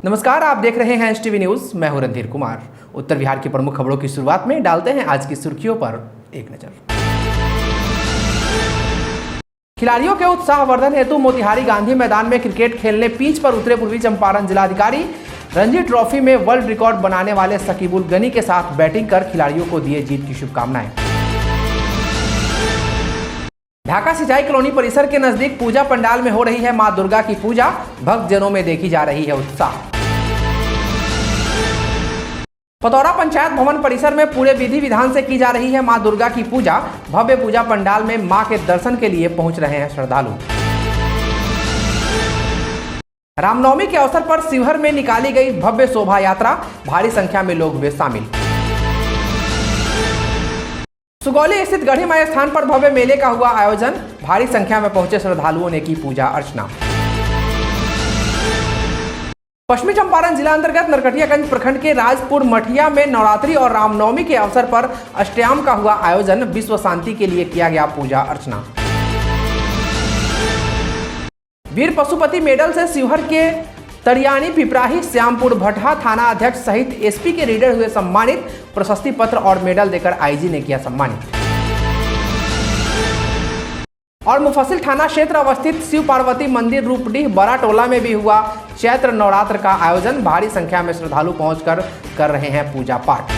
नमस्कार, आप देख रहे हैं एसटीवी न्यूज। मैं हूं रणधीर कुमार। उत्तर बिहार की प्रमुख खबरों की शुरुआत में डालते हैं आज की सुर्खियों पर एक नजर। खिलाड़ियों के उत्साहवर्धन हेतु मोतिहारी गांधी मैदान में क्रिकेट खेलने पिच पर उतरे पूर्वी चंपारण जिलाधिकारी। रणजी ट्रॉफी में वर्ल्ड रिकॉर्ड बनाने वाले शकीबुल गनी के साथ बैटिंग कर खिलाड़ियों को दिए जीत की शुभकामनाएं। ढाका सिंचाई कॉलोनी परिसर के नजदीक पूजा पंडाल में हो रही है मां दुर्गा की पूजा। भक्तजनों में देखी जा रही है उत्साह। पतौरा पंचायत भवन परिसर में पूरे विधि विधान से की जा रही है मां दुर्गा की पूजा। भव्य पूजा पंडाल में मां के दर्शन के लिए पहुंच रहे हैं श्रद्धालु। रामनवमी के अवसर पर शिवहर में निकाली गई भव्य शोभा यात्रा। भारी संख्या में लोग हुए शामिल। सुगौली स्थित गढ़ी माई स्थान पर भव्य मेले का हुआ आयोजन। भारी संख्या में पहुंचे श्रद्धालुओं ने की पूजा अर्चना। पश्चिमी चंपारण जिला अंतर्गत नरकटियागंज प्रखंड के राजपुर मठिया में नवरात्रि और रामनवमी के अवसर पर अष्टयाम का हुआ आयोजन। विश्व शांति के लिए किया गया पूजा अर्चना। वीर पशुपति मेडल से शिवहर के तरियानी पिपराही श्यामपुर भट्टा थाना अध्यक्ष सहित एसपी के रीडर हुए सम्मानित। प्रशस्ति पत्र और मेडल देकर आईजी ने किया सम्मानित। और मुफस्सिल थाना क्षेत्र अवस्थित शिव पार्वती मंदिर रूपडीह बड़ा टोला में भी हुआ चैत्र नवरात्र का आयोजन। भारी संख्या में श्रद्धालु पहुंचकर कर रहे हैं पूजा पाठ।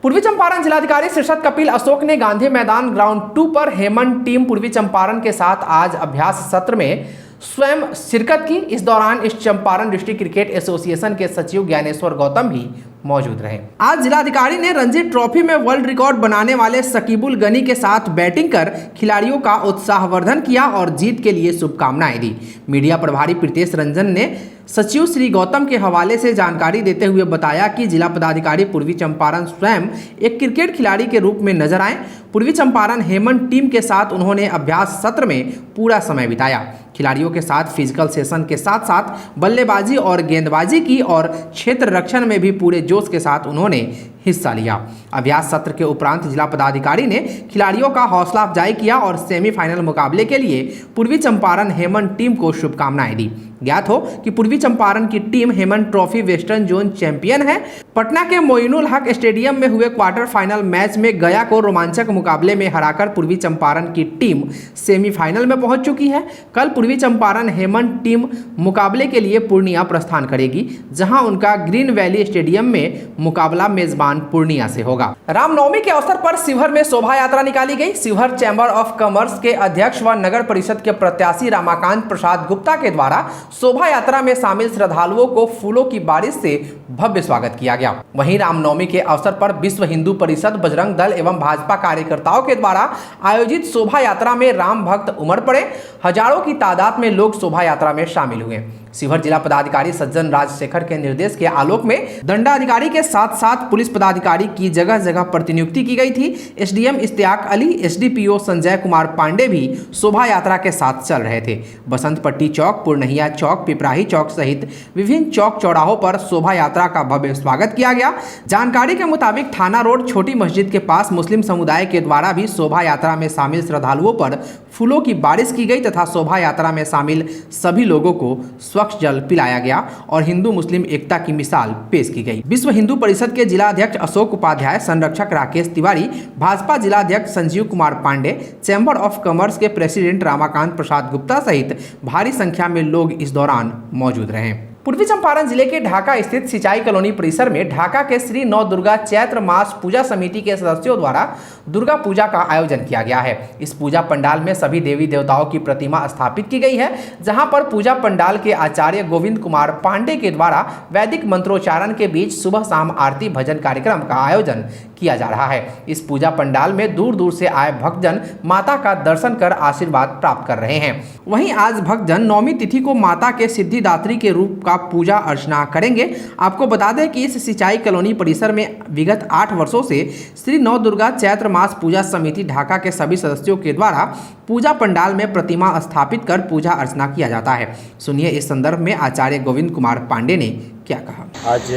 पूर्वी चंपारण जिलाधिकारी शीर्षत कपिल अशोक ने गांधी मैदान ग्राउंड 2 पर हेमन टीम पूर्वी चंपारण के साथ आज अभ्यास सत्र में स्वयं शिरकत की। इस दौरान इस चंपारण डिस्ट्रिक्ट क्रिकेट एसोसिएशन के सचिव ज्ञानेश्वर गौतम भी मौजूद रहे। आज जिलाधिकारी ने रणजी ट्रॉफी में वर्ल्ड रिकॉर्ड बनाने वाले शकीबुल गनी के साथ बैटिंग कर खिलाड़ियों का उत्साहवर्धन किया और जीत के लिए शुभकामनाएं दी। मीडिया प्रभारी प्रीतेश रंजन ने सचिव श्री गौतम के हवाले से जानकारी देते हुए बताया कि जिला पदाधिकारी पूर्वी चंपारण स्वयं एक क्रिकेट खिलाड़ी के रूप में नजर आए। पूर्वी चंपारण हेमन टीम के साथ उन्होंने अभ्यास सत्र में पूरा समय बिताया। खिलाड़ियों के साथ फिजिकल सेशन के साथ साथ बल्लेबाजी और गेंदबाजी की और क्षेत्र रक्षण में भी पूरे जोश के साथ उन्होंने हिस्सा लिया। अभ्यास सत्र के उपरांत जिला पदाधिकारी ने खिलाड़ियों का हौसला अफजाई किया और सेमीफाइनल मुकाबले के लिए पूर्वी चंपारण हेमन टीम को शुभकामनाएं दी। ज्ञात हो कि पूर्वी चंपारण की टीम हेमन ट्रॉफी वेस्टर्न जोन चैंपियन है। पटना के मोइनुल हक स्टेडियम में हुए क्वार्टर फाइनल मैच में गया को रोमांचक मुकाबले में हराकर पूर्वी चंपारण की टीम सेमीफाइनल में पहुंच चुकी है। कल पूर्वी चंपारण हेमन टीम मुकाबले के लिए पूर्णिया प्रस्थान करेगी, जहां उनका ग्रीन वैली स्टेडियम में मुकाबला मेजबान पूर्णिया से होगा। रामनवमी के अवसर पर शिवहर में शोभा यात्रा निकाली गई। शिवहर चैम्बर ऑफ कॉमर्स के अध्यक्ष व नगर परिषद के प्रत्याशी रमाकांत प्रसाद गुप्ता के द्वारा शोभा यात्रा में शामिल श्रद्धालुओं को फूलों की बारिश से भव्य स्वागत किया गया। वहीं रामनवमी के अवसर पर विश्व हिंदू परिषद, बजरंग दल एवं भाजपा कार्यकर्ताओं के द्वारा आयोजित शोभा यात्रा में राम भक्त उमड़ पड़े। हजारों की तादाद में लोग शोभा यात्रा में शामिल हुए। शिवहर जिला पदाधिकारी सज्जन राजशेखर के निर्देश के आलोक में दंडाधिकारी के साथ साथ पुलिस पदाधिकारी की जगह जगह प्रतिनियुक्ति की गई थी। एसडीएम इश्तियाक अली, एसडीपीओ संजय कुमार पांडे भी शोभा यात्रा के साथ चल रहे थे। बसंत पट्टी चौक, पुरनहिया चौक, पिपराही चौक सहित विभिन्न चौक चौराहों पर शोभा यात्रा का भव्य स्वागत किया गया। जानकारी के मुताबिक थाना रोड छोटी मस्जिद के पास मुस्लिम समुदाय के द्वारा भी शोभा यात्रा में शामिल श्रद्धालुओं पर फूलों की बारिश की गई तथा शोभा यात्रा में शामिल सभी लोगों को स्वच्छ जल पिलाया गया और हिंदू मुस्लिम एकता की मिसाल पेश की गई। विश्व हिंदू परिषद के जिला अध्यक्ष अशोक उपाध्याय, संरक्षक राकेश तिवारी, भाजपा जिला अध्यक्ष Sanjeev Kumar Pandey, chamber of commerce के प्रेसिडेंट रमाकांत प्रसाद गुप्ता सहित भारी संख्या में लोग इस दौरान मौजूद रहे। पूर्वी चंपारण जिले के ढाका स्थित सिंचाई कॉलोनी परिसर में ढाका के श्री नौ दुर्गा चैत्र मास पूजा समिति के सदस्यों द्वारा दुर्गा पूजा का आयोजन किया गया है। इस पूजा पंडाल में सभी देवी देवताओं की प्रतिमा स्थापित की गई है, जहां पर पूजा पंडाल के आचार्य गोविंद कुमार पांडे के द्वारा वैदिक मंत्रोच्चारण के बीच सुबह शाम आरती भजन कार्यक्रम का आयोजन किया जा रहा है। इस पूजा पंडाल में दूर दूर से आए भक्तजन माता का दर्शन कर आशीर्वाद प्राप्त कर रहे हैं। वहीं आज भक्तजन नौमी तिथि को माता के सिद्धिदात्री के रूप का पूजा अर्चना करेंगे। आपको बता दें कि इस सिंचाई कॉलोनी परिसर में विगत 8 वर्षों से श्री नौ दुर्गा चैत्र मास पूजा समिति ढाका के सभी सदस्यों के द्वारा पूजा पंडाल में प्रतिमा स्थापित कर पूजा अर्चना किया जाता है। सुनिए इस संदर्भ में आचार्य गोविंद कुमार पांडे ने क्या कहा। आज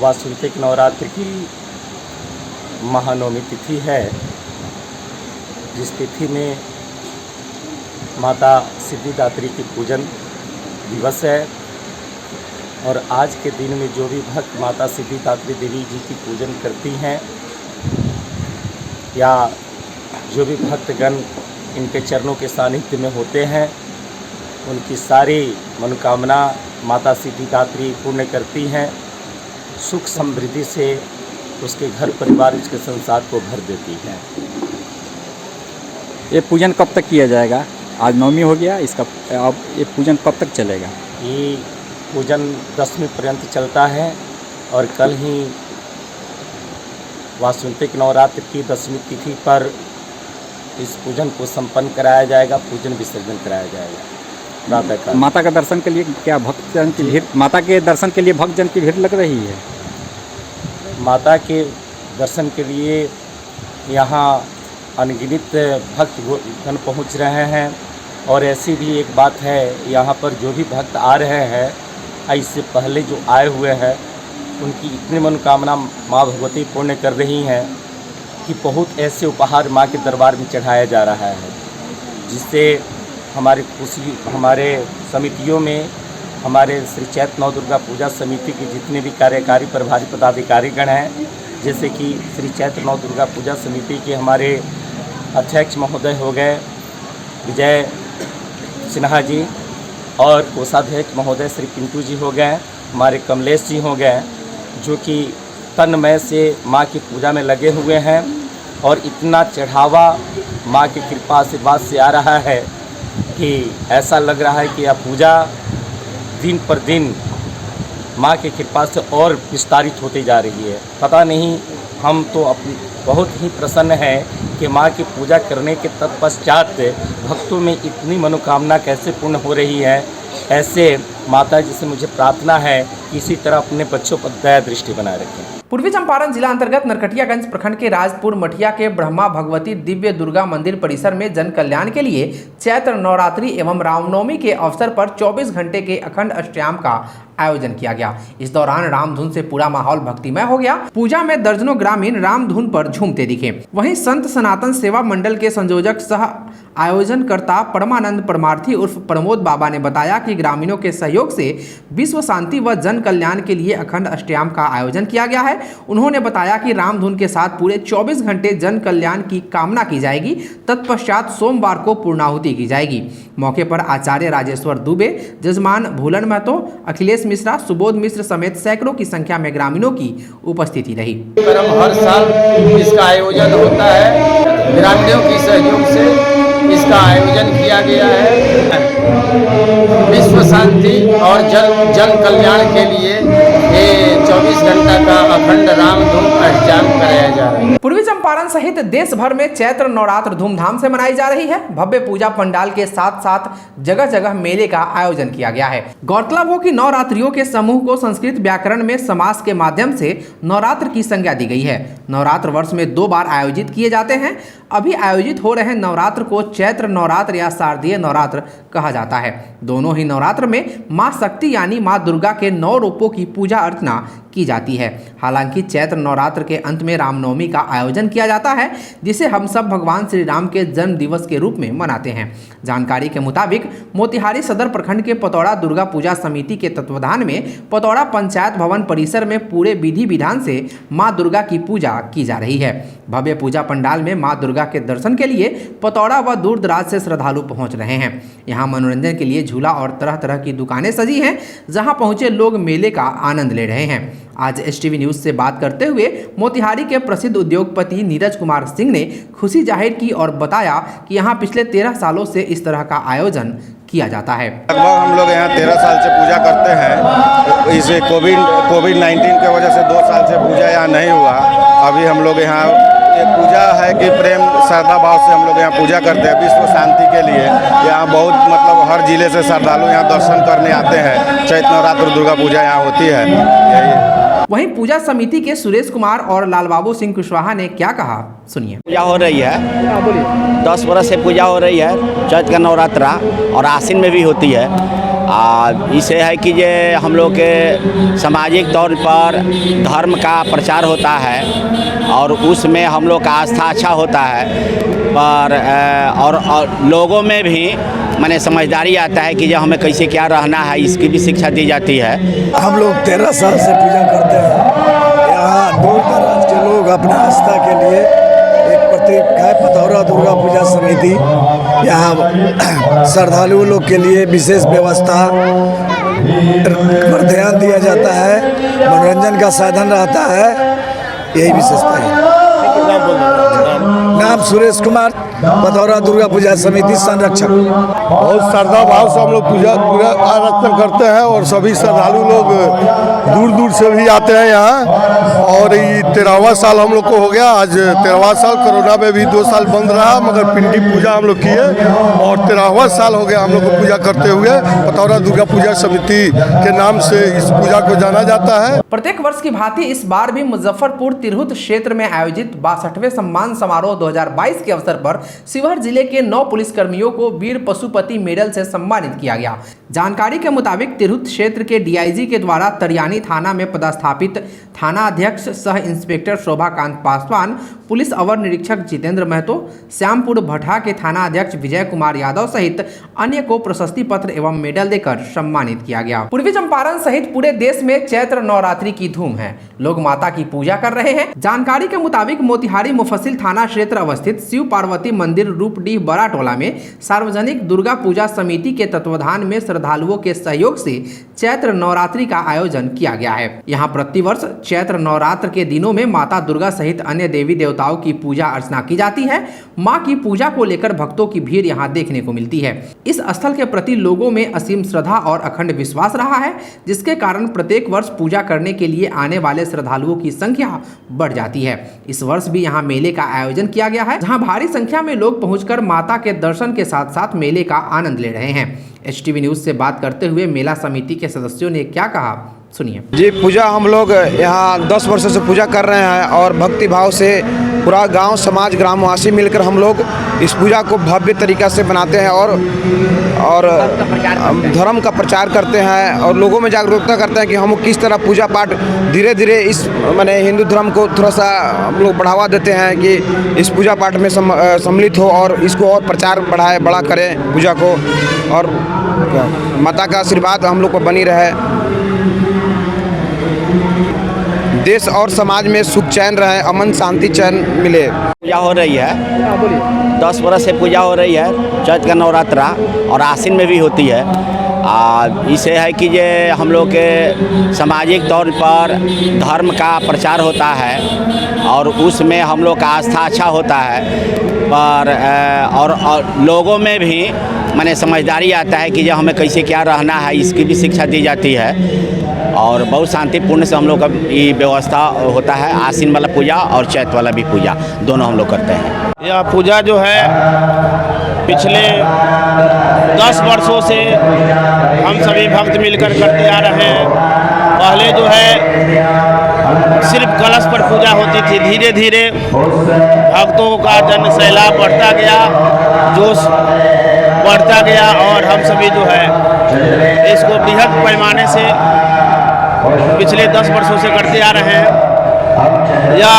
वासुदेव नवरात्र की महानवमी तिथि है, जिस तिथि में माता सिद्धिदात्री की पूजन दिवस है। और आज के दिन में जो भी भक्त माता सिद्धिदात्री देवी जी की पूजन करती हैं या जो भी भक्तगण इनके चरणों के सानिध्य में होते हैं, उनकी सारी मनोकामना माता सिद्धिदात्री पूर्ण करती हैं। सुख समृद्धि से उसके घर परिवार, उसके संसार को भर देती है। ये पूजन कब तक किया जाएगा? आज नवमी हो गया, इसका अब ये पूजन कब तक चलेगा? ये पूजन 10वीं पर्यंत चलता है और कल ही वासंतिक नवरात्र की 10वीं तिथि पर इस पूजन को संपन्न कराया जाएगा, पूजन विसर्जन कराया जाएगा प्रातःकाल। माता का दर्शन के लिए क्या भक्तजन की भीड़, माता के दर्शन के लिए भक्तजन की भीड़ लग रही है? माता के दर्शन के लिए यहाँ अनगिनत भक्तगण पहुँच रहे हैं। और ऐसी भी एक बात है, यहाँ पर जो भी भक्त आ रहे हैं, इससे पहले जो आए हुए हैं, उनकी इतनी मनोकामना माँ भगवती पूर्ण कर रही हैं कि बहुत ऐसे उपहार माँ के दरबार में चढ़ाया जा रहा है, जिससे हमारे समितियों में हमारे श्री चैत्र नव दुर्गा पूजा समिति के जितने भी कार्यकारी प्रभारी पदाधिकारीगण हैं, जैसे कि श्री चैत्र नव दुर्गा पूजा समिति के हमारे अध्यक्ष महोदय हो गए विजय सिन्हा जी, और कोषाध्यक्ष महोदय श्री पिंटू जी हो गए, हमारे कमलेश जी हो गए, जो कि तन्मय से माँ की पूजा में लगे हुए हैं। और इतना चढ़ावा माँ की कृपा आशीर्वाद से आ रहा है कि ऐसा लग रहा है कि यह पूजा दिन पर दिन माँ की कृपा से और विस्तारित होती जा रही है। पता नहीं, हम तो बहुत ही प्रसन्न हैं कि माँ की पूजा करने के तत्पश्चात भक्तों में इतनी मनोकामना कैसे पूर्ण हो रही है। ऐसे माता जी से मुझे प्रार्थना है कि इसी तरह अपने बच्चों पर दया दृष्टि बनाए रखें। पूर्वी चंपारण जिला अंतर्गत नरकटियागंज प्रखंड के राजपुर मठिया के ब्रह्मा भगवती दिव्य दुर्गा मंदिर परिसर में जन कल्याण के लिए चैत्र नवरात्रि एवं रामनवमी के अवसर पर 24 घंटे के अखंड अष्टयाम का आयोजन किया गया। इस दौरान रामधुन से पूरा माहौल भक्तिमय हो गया। पूजा में दर्जनों ग्रामीण रामधुन पर झूमते दिखे। वहीं संत सनातन सेवा मंडल के संयोजक सह आयोजनकर्ता परमानंद परमार्थी उर्फ प्रमोद बाबा ने बताया कि ग्रामीणों के सहयोग से विश्व शांति व जन कल्याण के लिए अखंड अष्टयाम का आयोजन किया गया है। उन्होंने बताया कि रामधुन के साथ पूरे 24 घंटे जन कल्याण की कामना की जाएगी। तत्पश्चात सोमवार को पूर्णाहुति की जाएगी। मौके पर आचार्य राजेश्वर दुबे, जजमान भूलन महतो, अखिलेश मिश्रा, सुबोध मिश्र समेत सैकड़ों की संख्या में ग्रामीणों की उपस्थिति रही। हर साल इसका आयोजन होता है, ग्रामीणों की सहयोग से इसका आयोजन किया गया है। विश्व शांति और जन कल्याण के लिए ये 24 घंटा का अखंड रामधुन अष्टयाम कराया जा रहा है। पूर्वी चंपारण सहित देश भर में चैत्र नवरात्र धूमधाम से मनाई जा रही है। भव्य पूजा पंडाल के साथ साथ जगह जगह मेले का आयोजन किया गया है। गौरतलब हो कि नवरात्रियों के समूह को संस्कृत व्याकरण में समास के माध्यम से नवरात्र की संज्ञा दी गई है। नवरात्र वर्ष में 2 बार आयोजित किए जाते हैं। अभी आयोजित हो रहे नवरात्र को चैत्र नवरात्र या शारदीय नवरात्र कहा जाता है। दोनों ही नवरात्र में मां शक्ति यानी मां दुर्गा के 9 रूपों की पूजा अर्चना की जाती है। हालांकि चैत्र नवरात्र के अंत में रामनवमी का आयोजन किया जाता है, जिसे हम सब भगवान श्री राम के जन्म दिवस के रूप में मनाते हैं। जानकारी के मुताबिक मोतिहारी सदर प्रखंड के पतौड़ा दुर्गा पूजा समिति के तत्वाधान में पतौड़ा पंचायत भवन परिसर में पूरे विधि विधान से मां दुर्गा की पूजा की जा रही है। भव्य पूजा पंडाल में मां दुर्गा के दर्शन के लिए पतौड़ा व दूर दराज से श्रद्धालु पहुंच रहे हैं। यहां मनोरंजन के लिए झूला और तरह तरह की दुकानें सजी हैं, जहां पहुंचे लोग मेले का आनंद ले रहे हैं। आज एसटीवी न्यूज से बात करते हुए मोतिहारी के प्रसिद्ध उद्योगपति नीरज कुमार सिंह ने खुशी जाहिर की और बताया कि यहां पिछले 13 सालों से इस तरह का आयोजन किया जाता है। लगभग हम लोग यहाँ 13 साल से पूजा करते हैं। इसे कोविड-19 की वजह से 2 साल से पूजा यहाँ नहीं हुआ। अभी हम लोग यहाँ ये पूजा है कि प्रेम श्रद्धा भाव से हम लोग यहाँ पूजा करते हैं विश्व शांति के लिए। यहाँ बहुत मतलब हर जिले से श्रद्धालु यहाँ दर्शन करने आते हैं। चैत्र नवरात्र दुर्गा पूजा यहाँ होती है। यही वहीं पूजा समिति के सुरेश कुमार और लालबाबू सिंह कुशवाहा ने क्या कहा, सुनिए। पूजा हो रही है, 10 वर्ष से पूजा हो रही है। चैत्र का नवरात्रा और आश्विन में भी होती है। इसे है कि ये हम लोग के सामाजिक तौर पर धर्म का प्रचार होता है और उसमें हम लोग का आस्था अच्छा होता है पर और लोगों में भी माने समझदारी आता है कि जो हमें कैसे क्या रहना है इसकी भी शिक्षा दी जाती है। हम लोग 13 साल से पूजा करते हैं। यहाँ दूर दराज के लोग अपना आस्था के लिए एक प्रतीक है पतौरा दुर्गा पूजा समिति। यहाँ श्रद्धालु लोग के लिए विशेष व्यवस्था पर ध्यान दिया जाता है, मनोरंजन का साधन रहता है, यही विशेषता है। नाम सुरेश कुमार, पतौरा दुर्गा पूजा समिति संरक्षक। बहुत श्रद्धा भाव से हम लोग पूजा आराधना करते हैं और सभी श्रद्धालु लोग दूर दूर से भी आते हैं यहाँ। और ये 13वां साल हम लोग को हो गया। आज 13वां साल, कोरोना में भी 2 साल बंद रहा मगर पिंडी पूजा हम लोग किए और 13वां साल हो गया हम लोग को पूजा करते हुए। पतौरा दुर्गा पूजा समिति के नाम से इस पूजा को जाना जाता है। प्रत्येक वर्ष की भांति इस बार भी मुजफ्फरपुर तिरहुत क्षेत्र में आयोजित 62वें सम्मान समारोह 2022 के अवसर पर शिवहर जिले के 9 पुलिसकर्मियों को वीर पशुपति मेडल से सम्मानित किया गया। जानकारी के मुताबिक तिरहुत क्षेत्र के डीआईजी के द्वारा तरियानी थाना में पदस्थापित थाना अध्यक्ष सह इंस्पेक्टर शोभाकांत पासवान, पुलिस अवर निरीक्षक जितेंद्र महतो, श्यामपुर भट्टा के थाना अध्यक्ष विजय कुमार यादव सहित अन्य को प्रशस्ति पत्र एवं मेडल देकर सम्मानित किया गया। पूर्वी चंपारण सहित पूरे देश में चैत्र नवरात्रि की धूम है। लोग माता की पूजा कर रहे हैं। जानकारी के मुताबिक मोतिहारी मुफस्सिल थाना क्षेत्र अवस्थित शिव पार्वती मंदिर रूपडीह बड़ा टोला में सार्वजनिक दुर्गा पूजा समिति के तत्वाधान में श्रद्धालुओं के सहयोग से चैत्र नवरात्रि का आयोजन किया गया है। यहाँ प्रतिवर्ष चैत्र नवरात्र के दिनों में माता दुर्गा सहित अन्य देवी देवताओं की पूजा अर्चना की जाती है। मां की पूजा को लेकर भक्तों की भीड़ यहाँ देखने को मिलती है। इस स्थल के प्रति लोगों में असीम श्रद्धा और अखंड विश्वास रहा है, जिसके कारण प्रत्येक वर्ष पूजा करने के लिए आने वाले श्रद्धालुओं की संख्या बढ़ जाती है। इस वर्ष भी यहाँ मेले का आयोजन किया गया है, जहाँ भारी संख्या में लोग पहुंचकर माता के दर्शन के साथ साथ मेले का आनंद ले रहे हैं। HTV न्यूज से बात करते हुए मेला समिति के सदस्यों ने क्या कहा, सुनिए। जी, पूजा हम लोग यहाँ 10 वर्षों से पूजा कर रहे हैं और भक्ति भाव से पूरा गांव समाज ग्रामवासी मिलकर हम लोग इस पूजा को भव्य तरीका से बनाते हैं और धर्म का प्रचार करते हैं और लोगों में जागरूकता करते हैं कि हम किस तरह पूजा पाठ धीरे धीरे इस माने हिंदू धर्म को थोड़ा सा हम लोग बढ़ावा देते हैं कि इस पूजा पाठ में सम्मिलित हो और इसको और प्रचार बढ़ाए बड़ा करें पूजा को और माता का आशीर्वाद हम लोग को बनी रहे, देश और समाज में सुख चैन रहे, अमन शांति चैन मिले। पूजा हो रही है, 10 वर्ष से पूजा हो रही है। चैत्र का नवरात्रा और आश्विन में भी होती है। इसे है कि ये हम लोग के सामाजिक तौर पर धर्म का प्रचार होता है और उसमें हम लोग का आस्था अच्छा होता है पर और लोगों में भी माने समझदारी आता है कि जो हमें कैसे क्या रहना है इसकी भी शिक्षा दी जाती है और बहुत शांतिपूर्ण से हम लोग का ये व्यवस्था होता है। आश्विन वाला पूजा और चैत्र वाला भी पूजा दोनों हम लोग करते हैं। यह पूजा जो है पिछले 10 वर्षों से हम सभी भक्त मिलकर करते आ रहे हैं। पहले जो है सिर्फ कलश पर पूजा होती थी, धीरे धीरे भक्तों का जन सैलाब बढ़ता गया, जोश बढ़ता गया और हम सभी जो है इसको बृहद पैमाने से पिछले 10 वर्षों से करते आ रहे हैं। यह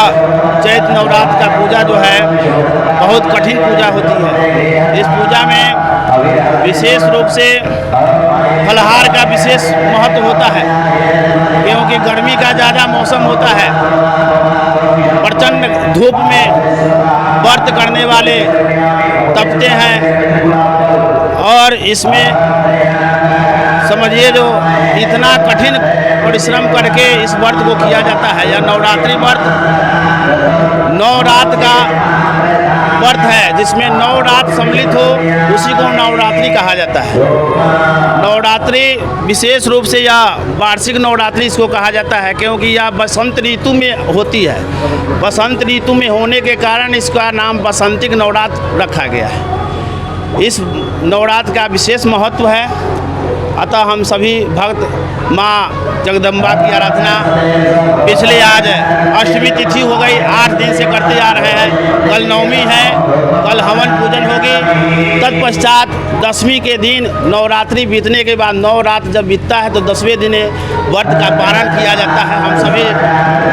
चैत्र नवरात्र का पूजा जो है बहुत कठिन पूजा होती है। इस पूजा में विशेष रूप से फलाहार का विशेष महत्व होता है क्योंकि गर्मी का ज़्यादा मौसम होता है। प्रचंड धूप में व्रत करने वाले तपते हैं और इसमें समझिए जो इतना कठिन परिश्रम करके इस व्रत को किया जाता है। यह नवरात्रि व्रत 9 रात का व्रत है जिसमें 9 रात सम्मिलित हो उसी को नवरात्रि कहा जाता है। नवरात्रि विशेष रूप से यह वार्षिक नवरात्रि इसको कहा जाता है क्योंकि यह बसंत ऋतु में होती है। बसंत ऋतु में होने के कारण इसका नाम बसंतिक नवरात्र रखा गया है। इस नवरात्र का विशेष महत्व है, अतः हम सभी भक्त माँ जगदम्बा की आराधना पिछले आज अष्टमी तिथि हो गई, 8 दिन से करते आ रहे हैं। कल नवमी है, कल हवन पूजन होगी, तत्पश्चात दसवीं के दिन नवरात्रि बीतने के बाद 9 रात जब बीतता है तो 10वें दिन व्रत का पारण किया जाता है। हम सभी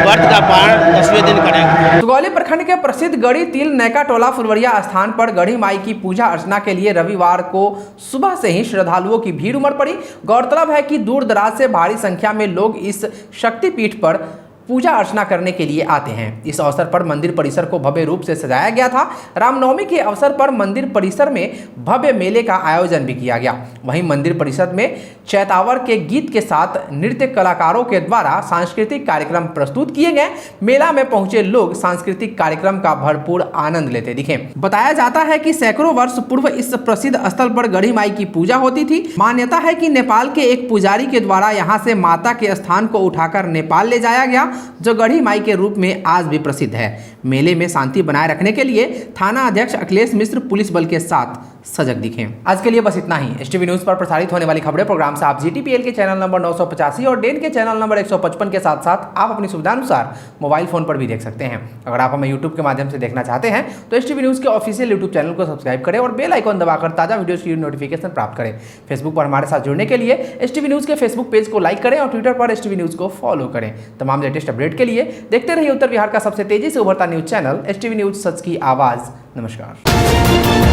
व्रत का पारण 10वें दिन करेंगे। सुगौली प्रखंड के प्रसिद्ध गढ़ी तिल नैका टोला फुलवरिया स्थान पर गढ़ी माई की पूजा अर्चना के लिए रविवार को सुबह से ही श्रद्धालुओं की भीड़ उमड़ पड़ी। गौरतलब है कि दूर दराज से भारी संख्या में लोग इस शक्तिपीठ पर पूजा अर्चना करने के लिए आते हैं। इस अवसर पर मंदिर परिसर को भव्य रूप से सजाया गया था। रामनवमी के अवसर पर मंदिर परिसर में भव्य मेले का आयोजन भी किया गया। वहीं मंदिर परिसर में चैतावर के गीत के साथ नृत्य कलाकारों के द्वारा सांस्कृतिक कार्यक्रम प्रस्तुत किए गए। मेला में पहुंचे लोग सांस्कृतिक कार्यक्रम का भरपूर आनंद लेते दिखे। बताया जाता है कि सैकड़ों वर्ष पूर्व इस प्रसिद्ध स्थल पर गढ़ी माई की पूजा होती थी। मान्यता है कि नेपाल के एक पुजारी के द्वारा यहाँ से माता के स्थान को उठाकर नेपाल ले जाया गया, जो गढ़ी माई के रूप में आज भी प्रसिद्ध है। मेले में शांति बनाए रखने के लिए थाना अध्यक्ष अखिलेश मिश्र पुलिस बल के साथ सजग दिखे। आज के लिए बस इतना ही। एसटीवी न्यूज पर प्रसारित होने वाली खबरें प्रोग्राम से आप जीटीपीएल के चैनल नंबर 985 और डेन के चैनल नंबर 155 के साथ साथ आप अपनी सुविधानुसार मोबाइल फोन पर भी देख सकते हैं। अगर आप हमें यूट्यूब के माध्यम से देखना चाहते हैं तो एसटीवी न्यूज के ऑफिशियल यूट्यूब चैनल को सब्सक्राइब करें और बेल आइकॉन दबाकर ताजा वीडियोस की नोटिफिकेशन प्राप्त करें। फेसबुक पर हमारे साथ जुड़ने के लिए एसटीवी न्यूज के फेसबुक पेज को लाइक करें और ट्विटर पर एसटीवी न्यूज को फॉलो करें। तमाम लेटेस्ट अपडेट के लिए देखते रहिए उत्तर बिहार का सबसे तेजी से उभरता न्यूज चैनल एसटीवी न्यूज, सच की आवाज। नमस्कार।